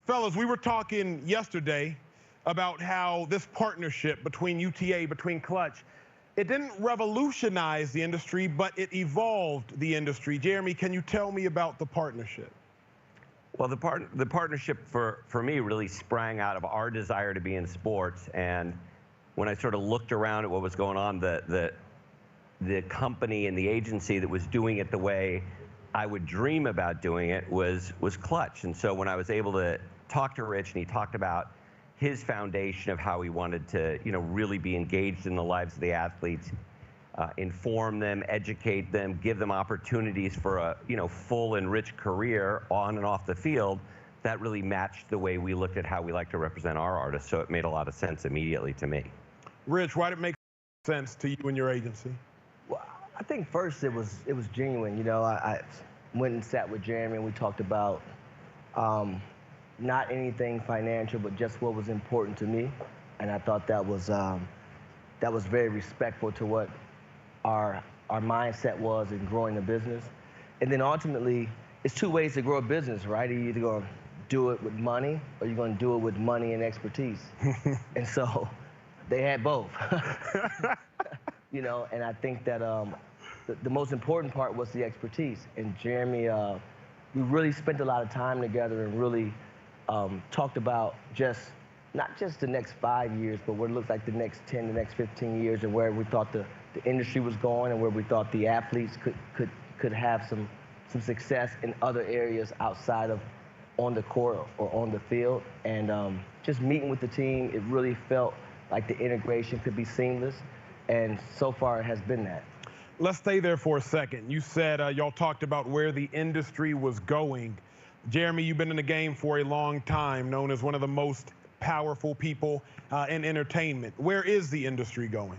Fellas, we were talking yesterday about how this partnership between UTA, between Clutch, it didn't revolutionize the industry, but it evolved the industry. Jeremy, can you tell me about the partnership? Well, the partnership for me really sprang out of our desire to be in sports. And when I sort of looked around at what was going on, the company and the agency that was doing it the way I would dream about doing it was Clutch. And so when I was able to talk to Rich, and he talked about his foundation of how he wanted to, really be engaged in the lives of the athletes, inform them, educate them, give them opportunities for a, full and rich career on and off the field, that really matched the way we looked at how we like to represent our artists. So it made a lot of sense immediately to me. Rich, why did it make sense to you and your agency? Well, I think first it was genuine. I went and sat with Jeremy and we talked about not anything financial, but just what was important to me, and I thought that was very respectful to what our mindset was in growing the business. And then ultimately, it's two ways to grow a business, right? You're either going to do it with money, or you're going to do it with money and expertise. And so they had both. And I think that the most important part was the expertise. And Jeremy, we really spent a lot of time together and really talked about not just the next 5 years, but what it looks like the next 10, the next 15 years, and where we thought the industry was going, and where we thought the athletes could have some success in other areas outside of on the court or on the field. And just meeting with the team, it really felt like the integration could be seamless, and so far it has been that. Let's stay there for a second. You said y'all talked about where the industry was going. Jeremy, you've been in the game for a long time, known as one of the most powerful people in entertainment. Where is the industry going?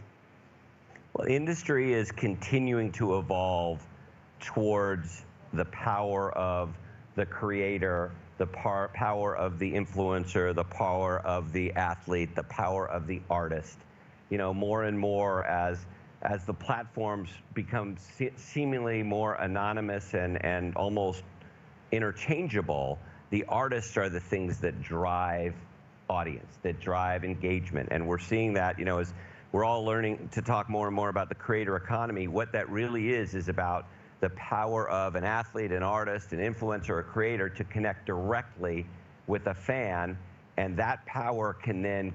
Well, the industry is continuing to evolve towards the power of the creator, the power of the influencer, the power of the athlete, the power of the artist. More and more as the platforms become seemingly more anonymous and almost interchangeable, the artists are the things that drive audience, that drive engagement. And we're seeing that, as we're all learning to talk more and more about the creator economy. What that really is about the power of an athlete, an artist, an influencer, a creator to connect directly with a fan. And that power can then,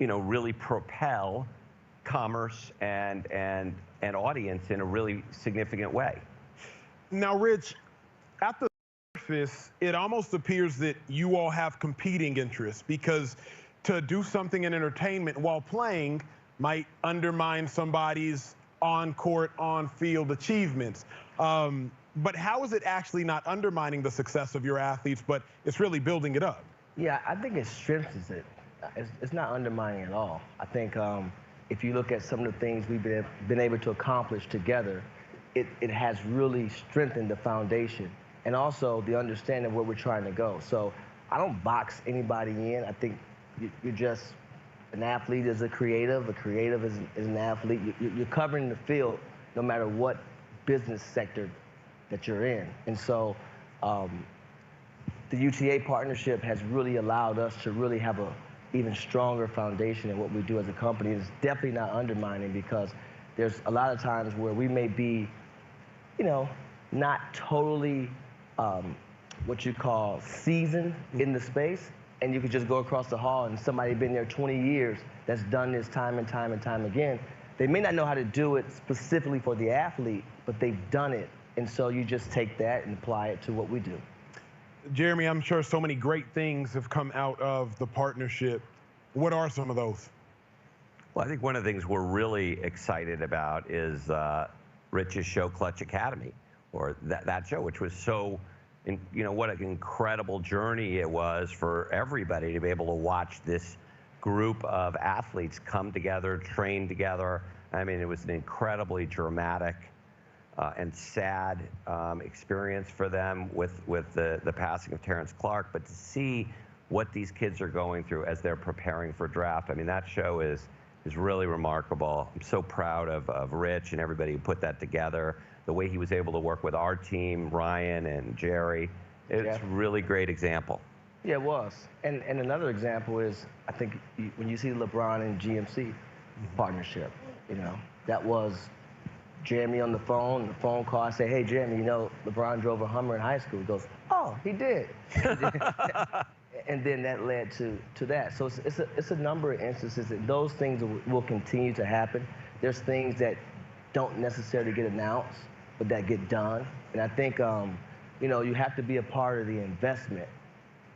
really propel commerce and audience in a really significant way. Now, Rich, at the surface, it almost appears that you all have competing interests, because to do something in entertainment while playing might undermine somebody's on-court, on-field achievements. But how is it actually not undermining the success of your athletes, but it's really building it up? Yeah, I think it strengthens it. It's not undermining at all. I think if you look at some of the things we've been able to accomplish together, it has really strengthened the foundation and also the understanding of where we're trying to go. So I don't box anybody in. I think you're just an athlete is a creative is an athlete. You're covering the field no matter what business sector that you're in. And so the UTA partnership has really allowed us to really have a even stronger foundation in what we do as a company. It's definitely not undermining, because there's a lot of times where we may be, not totally what you call seasoned in the space, and you could just go across the hall and somebody been there 20 years that's done this time and time and time again. They may not know how to do it specifically for the athlete, but they've done it. And so you just take that and apply it to what we do. Jeremy, I'm sure so many great things have come out of the partnership. What are some of those? Well, I think one of the things we're really excited about is Rich's show, Clutch Academy, or that show, which was so, what an incredible journey it was for everybody to be able to watch this group of athletes come together, train together. I mean, it was an incredibly dramatic and sad experience for them with the passing of Terrence Clark. But to see what these kids are going through as they're preparing for draft, I mean, that show is really remarkable. I'm so proud of Rich and everybody who put that together, the way he was able to work with our team, Ryan and Jerry. It's a really great example. Yeah, it was. And another example is, I think when you see LeBron and GMC partnership, you know, that was Jeremy on the phone call. I say, hey, Jeremy, you know, LeBron drove a Hummer in high school. He goes, oh, he did. And then that led to that. So it's a number of instances that those things will continue to happen. There's things that don't necessarily get announced, but that get done. And I think, you know, you have to be a part of the investment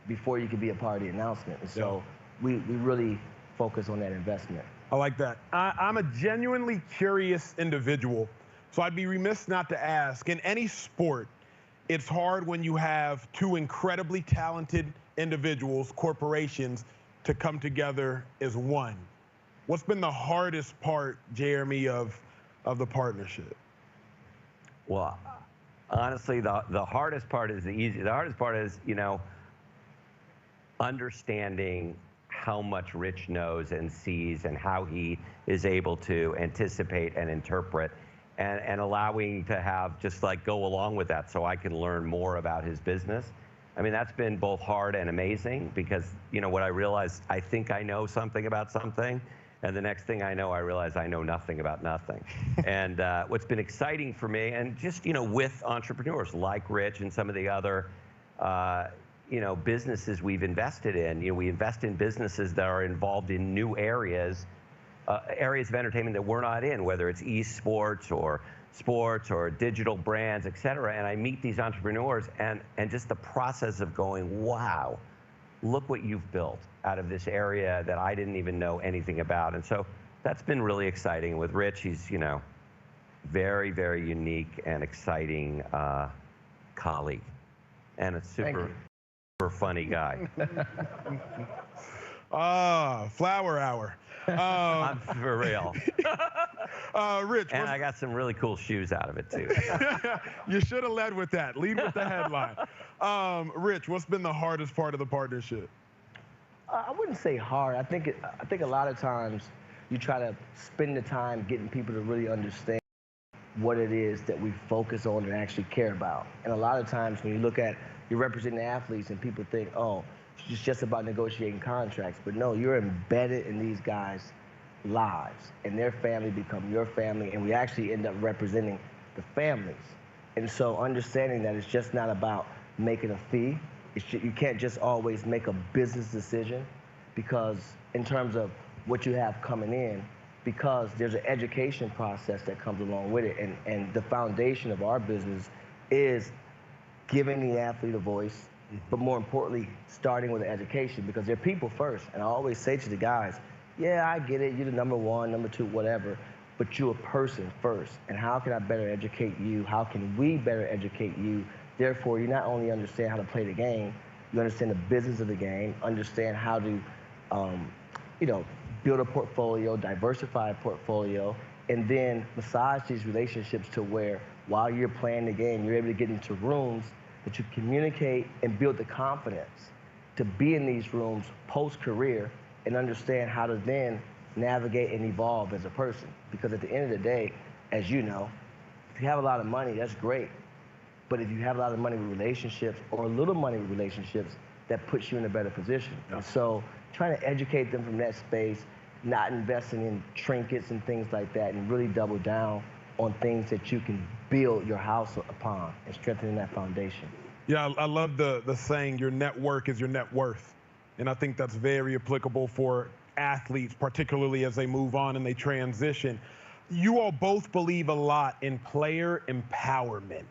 before you can be a part of the announcement. And so we really focus on that investment. I like that. I'm a genuinely curious individual, so I'd be remiss not to ask. In any sport, it's hard when you have two incredibly talented individuals, corporations, to come together as one. What's been the hardest part, Jeremy, of the partnership? Well, honestly, the hardest part is the easy. The hardest part is, you know, understanding how much Rich knows and sees and how he is able to anticipate and interpret, and allowing to have just like go along with that so I can learn more about his business. I mean, that's been both hard and amazing because, you know, what I realized, I think I know something about something, and the next thing I know, I realize I know nothing about nothing. And what's been exciting for me, and just, you know, with entrepreneurs like Rich and some of the other you know, businesses we've invested in. You know, we invest in businesses that are involved in new areas of entertainment that we're not in, whether it's esports or sports or digital brands, et cetera. And I meet these entrepreneurs and just the process of going, wow, look what you've built out of this area that I didn't even know anything about. And so that's been really exciting. With Rich, he's, you know, very, very unique and exciting colleague, and a super funny guy. Flower hour. I'm for real. Rich. And I got some really cool shoes out of it, too. You should have led with that. Lead with the headline. Rich, what's been the hardest part of the partnership? I wouldn't say hard. I think a lot of times you try to spend the time getting people to really understand what it is that we focus on and actually care about. And a lot of times when you look at, you're representing athletes and people think, oh, it's just about negotiating contracts. But no, you're embedded in these guys' lives, and their family become your family, and we actually end up representing the families. And so understanding that it's just not about making a fee. You can't just always make a business decision, because in terms of what you have coming in, because there's an education process that comes along with it. And the foundation of our business is giving the athlete a voice, but more importantly, starting with education, because they're people first. And I always say to the guys, yeah, I get it, you're the number one, number two, whatever, but you're a person first. And how can I better educate you? How can we better educate you? Therefore, you not only understand how to play the game, you understand the business of the game, understand how to, you know, build a portfolio, diversify a portfolio, and then massage these relationships to where while you're playing the game, you're able to get into rooms that you communicate and build the confidence to be in these rooms post-career and understand how to then navigate and evolve as a person. Because at the end of the day, as you know, if you have a lot of money, that's great. But if you have a lot of money with relationships or a little money with relationships, that puts you in a better position. Yeah. And so trying to educate them from that space, not investing in trinkets and things like that, and really double down on things that you can build your house upon and strengthening that foundation. Yeah, I love the saying, your network is your net worth. And I think that's very applicable for athletes, particularly as they move on and they transition. You all both believe a lot in player empowerment.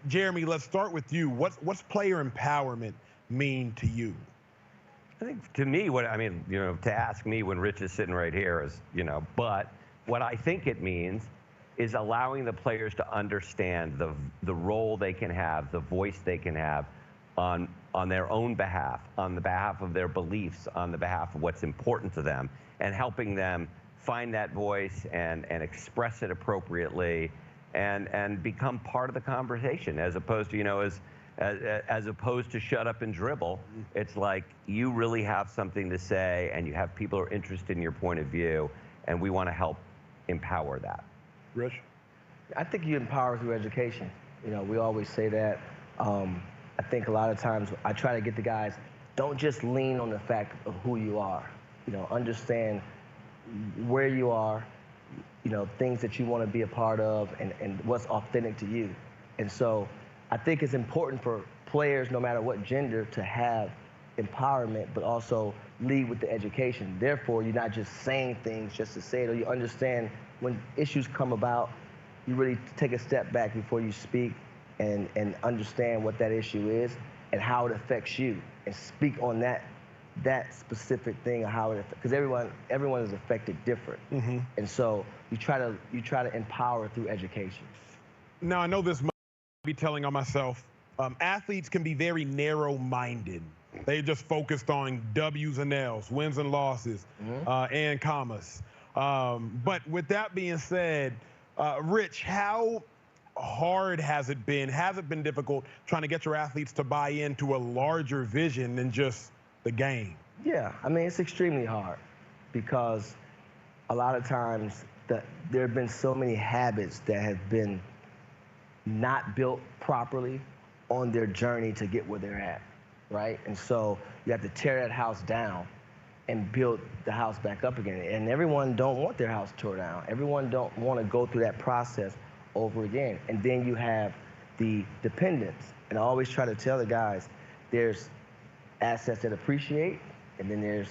Jeremy, let's start with you. What's player empowerment mean to you? I think to me, what I mean, you know, to ask me when Rich is sitting right here is, you know, but what I think it means is allowing the players to understand the role they can have, the voice they can have on their own behalf, on the behalf of their beliefs, on the behalf of what's important to them, and helping them find that voice and express it appropriately and become part of the conversation, as opposed to, you know, as opposed to shut up and dribble. It's like you really have something to say and you have people who are interested in your point of view, and we want to help empower that. Rich? I think you empower through education. You know, we always say that. I I think a lot of times I try to get the guys, don't just lean on the fact of who you are. You know, understand where you are, you know, things that you want to be a part of, and what's authentic to you. And so I think it's important for players, no matter what gender, to have empowerment, but also lead with the education. Therefore, you're not just saying things just to say it, or you understand when issues come about, you really take a step back before you speak and understand what that issue is and how it affects you, and speak on that specific thing, or how it, because everyone is affected different. And so you try to empower through education. Now, I know this might be telling on myself. Athletes can be very narrow-minded. They just focused on W's and L's, wins and losses, and commas. But with that being said, Rich, how hard has it been? Has it been difficult trying to get your athletes to buy into a larger vision than just the game? Yeah, I mean, it's extremely hard, because a lot of times there have been so many habits that have been not built properly on their journey to get where they're at, right? And so you have to tear that house down and build the house back up again. And everyone don't want their house tore down. Everyone don't want to go through that process over again. And then you have the dependence. And I always try to tell the guys, there's assets that appreciate, and then there's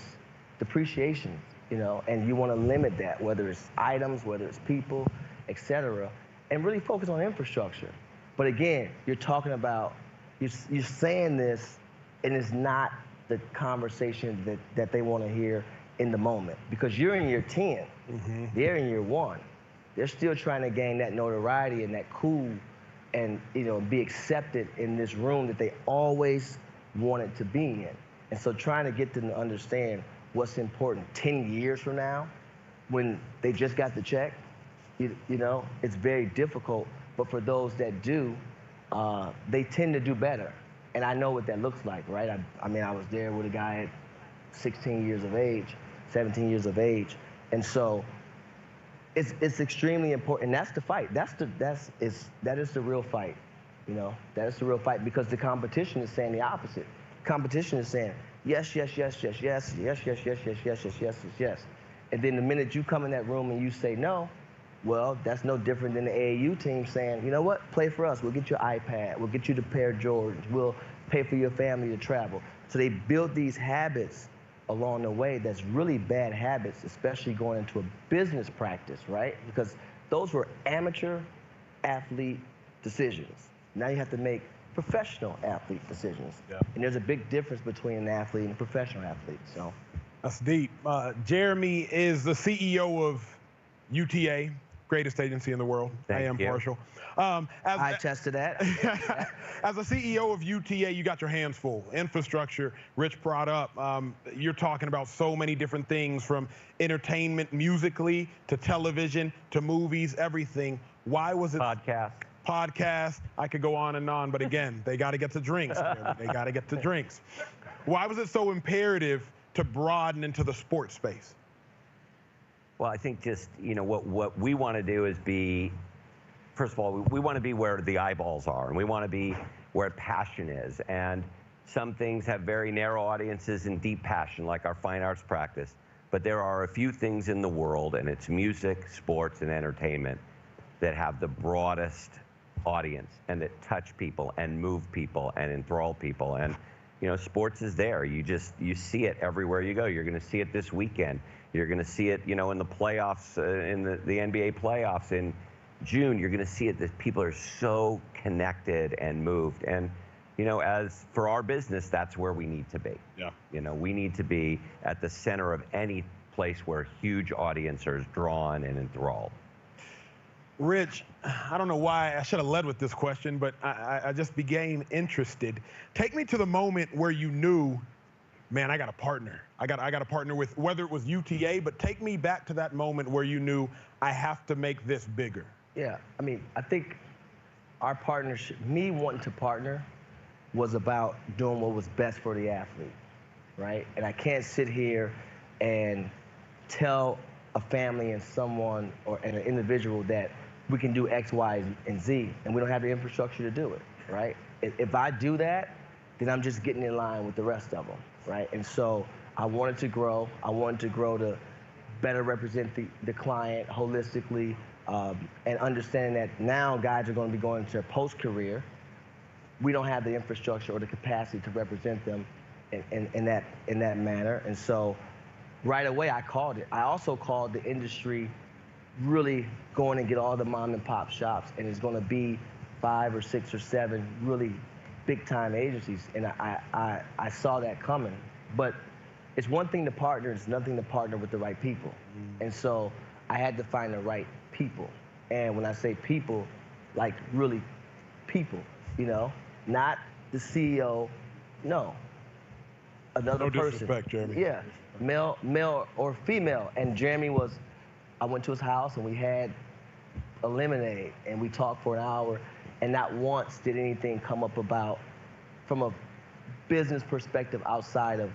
depreciation, you know, and you want to limit that, whether it's items, whether it's people, etc., and really focus on infrastructure. But again, you're talking about, you're saying this, and it's not the conversation that they want to hear in the moment, because you're in year 10, they're in year 1. They're still trying to gain that notoriety and that cool, and, you know, be accepted in this room that they always wanted to be in. And so trying to get them to understand what's important 10 years from now, when they just got the check, you know, it's very difficult. But for those that do, they tend to do better. And I know what that looks like, right? I mean, I was there with a guy at 16 years of age, 17 years of age. And so it's extremely important. And that's the fight. That is the real fight. You know, that is the real fight, because the competition is saying the opposite. Competition is saying, yes, yes, yes, yes, yes, yes, yes, yes, yes, yes, yes, yes, yes, yes. And then the minute you come in that room and you say no, well, that's no different than the AAU team saying, you know what, play for us. We'll get your iPad. We'll get you the pair of Jordans. We'll pay for your family to travel. So they build these habits along the way that's really bad habits, especially going into a business practice, right? Because those were amateur athlete decisions. Now you have to make professional athlete decisions. And there's a big difference between an athlete and a professional athlete. So that's deep. Jeremy is the CEO of UTA, greatest agency in the world. Thank I am you. partial. I attested that. As a CEO of UTA, you got your hands full. Infrastructure, Rich brought up. You're talking about so many different things, from entertainment musically to television to movies, everything. Why was it? Podcast. I could go on, but again, they got to get to drinks. They got to get to drinks. Why was it so imperative to broaden into the sports space? Well, I think just, you know, what we want to do is be, first of all, we want to be where the eyeballs are, and we want to be where passion is. And some things have very narrow audiences and deep passion, like our fine arts practice. But there are a few things in the world, and it's music, sports, and entertainment, that have the broadest audience and that touch people and move people and enthrall people. And, you know, sports is there. You see it everywhere you go. You're going to see it this weekend. You're going to see it, you know, in the playoffs, in the NBA playoffs in June. You're going to see it that people are so connected and moved. And, you know, as for our business, that's where we need to be. Yeah. You know, we need to be at the center of any place where huge audience are drawn and enthralled. Rich, I don't know why I should have led with this question, but I just became interested. Take me to the moment where you knew, man, I got a partner. I got a partner with, whether it was UTA, but take me back to that moment where you knew, I have to make this bigger. Yeah, I mean, I think our partnership, me wanting to partner, was about doing what was best for the athlete, right? And I can't sit here and tell a family and someone and an individual that we can do X, Y, and Z, and we don't have the infrastructure to do it, right? If I do that, then I'm just getting in line with the rest of them, right? And so I wanted to grow. I wanted to grow to better represent the client holistically, and understanding that now guys are going to be going into post-career. We don't have the infrastructure or the capacity to represent them in that manner. And so right away I called it. I also called the industry really going and get all the mom and pop shops, and it's going to be 5 or 6 or 7 really big time agencies. And I saw that coming. But it's one thing to partner, it's nothing to partner with the right people. And so I had to find the right people. And when I say people, like really people, you know, not the CEO, no, another No person. disrespect, Jeremy. Yeah, male or female. And Jeremy was, I went to his house and we had a lemonade and we talked for an hour, and not once did anything come up about, from a business perspective outside of,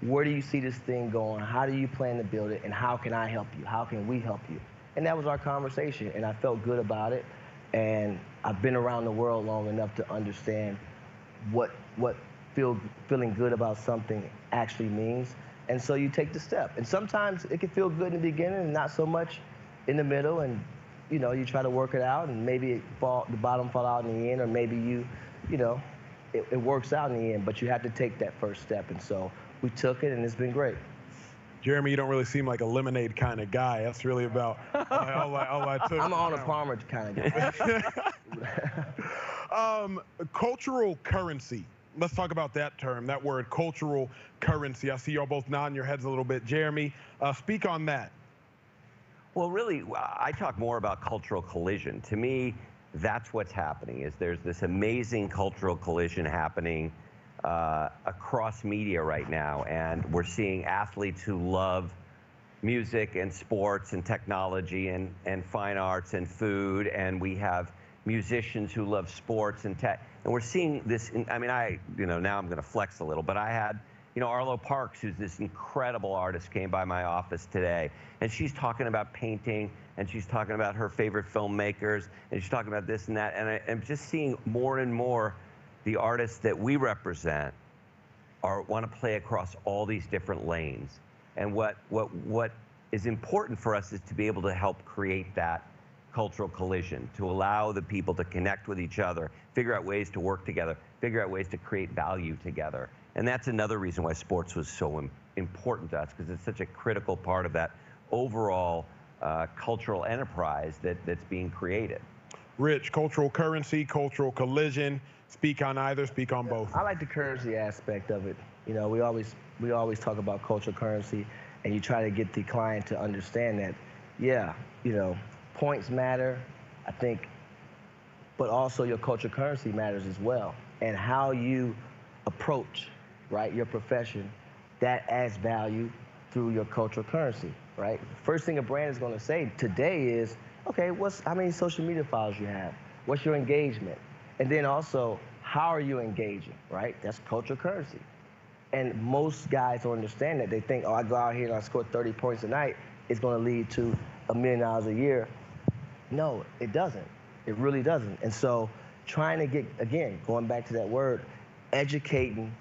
where do you see this thing going? How do you plan to build it? And how can I help you? How can we help you? And that was our conversation, and I felt good about it. And I've been around the world long enough to understand what feeling good about something actually means. And so you take the step. And sometimes it can feel good in the beginning and not so much in the middle. And you know, you try to work it out, and maybe the bottom fall out in the end, or maybe you know, it works out in the end. But you have to take that first step. And so we took it, and it's been great. Jeremy, you don't really seem like a lemonade kind of guy. That's really about all I took. I'm an Arnold Palmer kind of guy. Cultural currency. Let's talk about that term, that word, cultural currency. I see y'all both nodding your heads a little bit. Jeremy, speak on that. Well, really, I talk more about cultural collision. To me, that's what's happening, is there's this amazing cultural collision happening across media right now, and we're seeing athletes who love music and sports and technology and fine arts and food, and we have musicians who love sports and tech, and we're seeing this. I mean, now I'm going to flex a little, but I had, Arlo Parks, who's this incredible artist, came by my office today, and she's talking about painting, and she's talking about her favorite filmmakers, and she's talking about this and that, and I'm just seeing more and more the artists that we represent want to play across all these different lanes. And what is important for us is to be able to help create that cultural collision, to allow the people to connect with each other, figure out ways to work together, figure out ways to create value together. And that's another reason why sports was so important to us, because it's such a critical part of that overall cultural enterprise that's being created. Rich, cultural currency, cultural collision. Speak on either, speak on both. I like the currency aspect of it. We always talk about cultural currency, and you try to get the client to understand that, yeah, points matter, I think, but also your cultural currency matters as well. And how you approach, right, your profession, that adds value through your cultural currency, right? First thing a brand is going to say today is, okay, how many social media followers you have? What's your engagement? And then also, how are you engaging, right? That's cultural currency. And most guys don't understand that. They think, oh, I go out here and I score 30 points a night, it's going to lead to $1 million a year. No, it doesn't. It really doesn't. And so trying to get, again, going back to that word, educating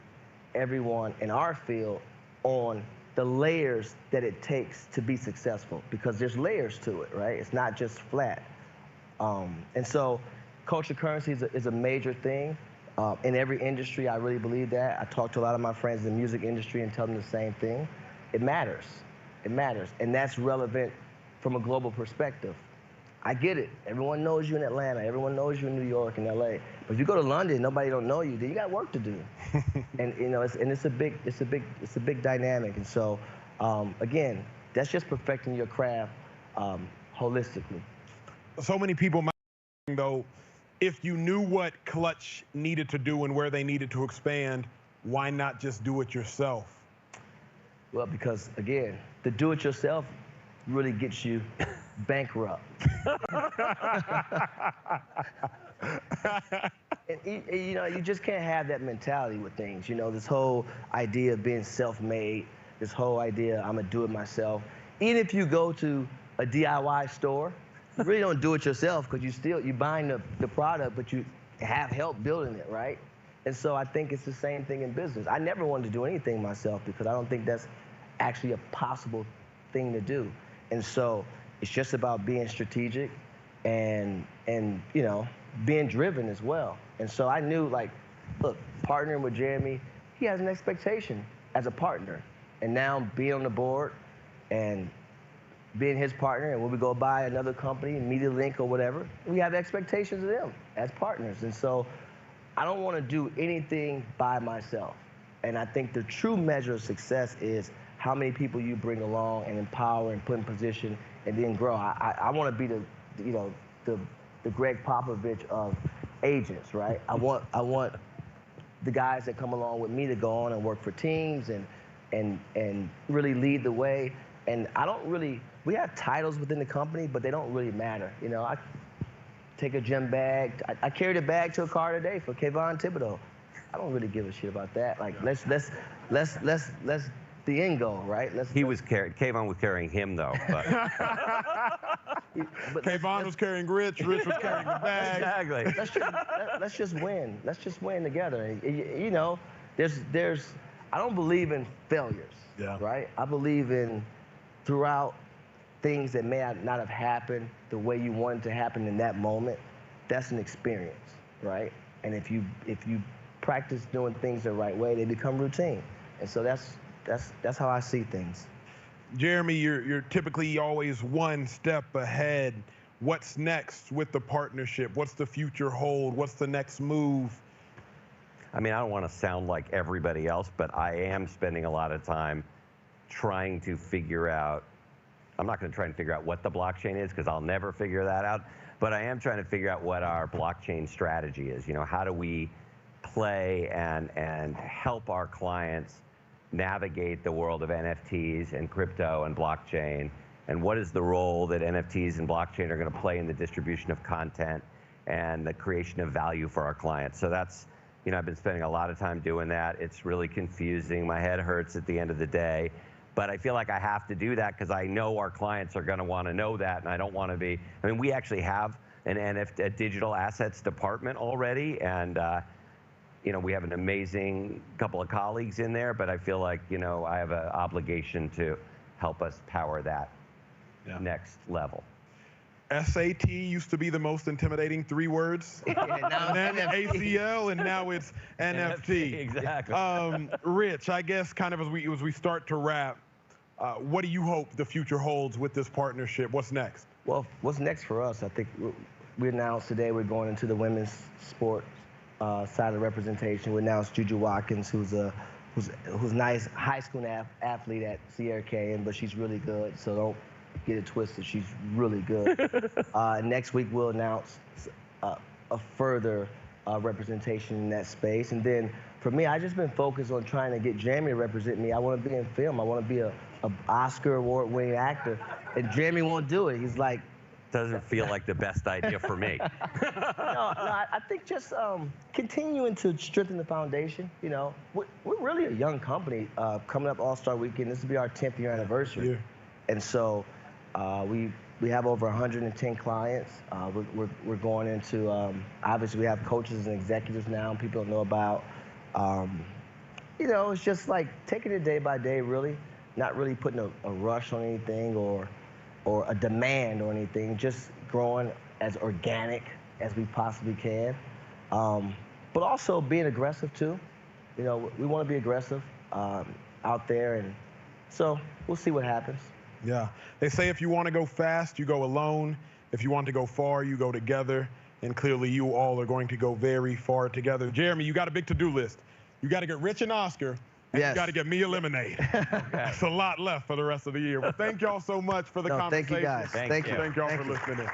everyone in our field on the layers that it takes to be successful, because there's layers to it, right? It's not just flat. And so cultural currency is a major thing. In every industry, I really believe that. I talk to a lot of my friends in the music industry and tell them the same thing. It matters. It matters. And that's relevant from a global perspective. I get it. Everyone knows you in Atlanta. Everyone knows you in New York and LA. But if you go to London, nobody don't know you. Then you got work to do. And it's a big dynamic. And so, again, that's just perfecting your craft holistically. So many people might think, though, if you knew what Clutch needed to do and where they needed to expand, why not just do it yourself? Well, because, again, the do-it-yourself really gets you bankrupt. And, you just can't have that mentality with things. This whole idea of being self-made, this whole idea, I'm going to do it myself. Even if you go to a DIY store, you really don't do it yourself, because you're buying the product, but you have help building it, right? And so I think it's the same thing in business. I never wanted to do anything myself because I don't think that's actually a possible thing to do. And so it's just about being strategic and you know, being driven as well. And so I knew, like, look, partnering with Jeremy, he has an expectation as a partner. And now being on the board and being his partner, and when we go buy another company, Media Link or whatever, we have expectations of them as partners. And so I don't want to do anything by myself. And I think the true measure of success is how many people you bring along and empower and put in position and then grow. I want to be the, you know, the Greg Popovich of agents, right? I want the guys that come along with me to go on and work for teams and really lead the way. And I don't really, we have titles within the company, but they don't really matter. You know, I take a gym bag. I carried a bag to a car today for Kayvon Thibodeau. I don't really give a shit about that. Like, let's the end goal, right? Kayvon was carrying him though. But. Kayvon was carrying Rich was carrying the bag. Exactly. Let's just win. Let's just win together. You know, I don't believe in failures, right? I believe in throughout things that may not have happened the way you wanted to happen in that moment. That's an experience, right? And if you practice doing things the right way, they become routine. And so that's how I see things. Jeremy, you're typically always one step ahead. What's next with the partnership? What's the future hold? What's the next move? I mean, I don't want to sound like everybody else, but I am spending a lot of time trying to figure out, I'm not going to try and figure out what the blockchain is because I'll never figure that out, but I am trying to figure out what our blockchain strategy is. You know, how do we play and help our clients navigate the world of NFTs and crypto and blockchain, and what is the role that NFTs and blockchain are going to play in the distribution of content and the creation of value for our clients. So that's, you know, I've been spending a lot of time doing that. It's really confusing. My head hurts at the end of the day, but I feel like I have to do that because I know our clients are going to want to know that, and I don't want to be, I mean, we actually have a digital assets department already, and you know, we have an amazing couple of colleagues in there, but I feel like, you know, I have an obligation to help us power that next level. SAT used to be the most intimidating 3 words. And then ACL, and now it's NFT. Exactly. Rich, I guess kind of as we start to wrap, what do you hope the future holds with this partnership? What's next? Well, what's next for us? I think we announced today we're going into the women's sports side of representation. We announced Juju Watkins, who's nice high school athlete at Sierra Canyon, but she's really good. So don't get it twisted. She's really good. Next week we'll announce a further representation in that space. And then for me, I just been focused on trying to get Jeremy to represent me. I want to be in film. I want to be a Oscar award-winning actor. And Jeremy won't do it. He's like, doesn't feel like the best idea for me. No, I think just continuing to strengthen the foundation. You know, we're really a young company coming up All-Star Weekend. This will be our 10th year anniversary. Yeah. And so we have over 110 clients. We're going into, obviously we have coaches and executives now and people know about. You know, it's just like taking it day by day, really. Not really putting a rush on anything or a demand or anything, just growing as organic as we possibly can. But also being aggressive too. You know, we want to be aggressive out there, and so we'll see what happens. Yeah, they say if you want to go fast, you go alone. If you want to go far, you go together. And clearly you all are going to go very far together. Jeremy, you got a big to-do list. You got to get Rich and Oscar. And you got to get me a lemonade. That's a lot left for the rest of the year. Well, thank y'all so much for the conversation. Thank you guys. Thank you. Thank y'all for listening in.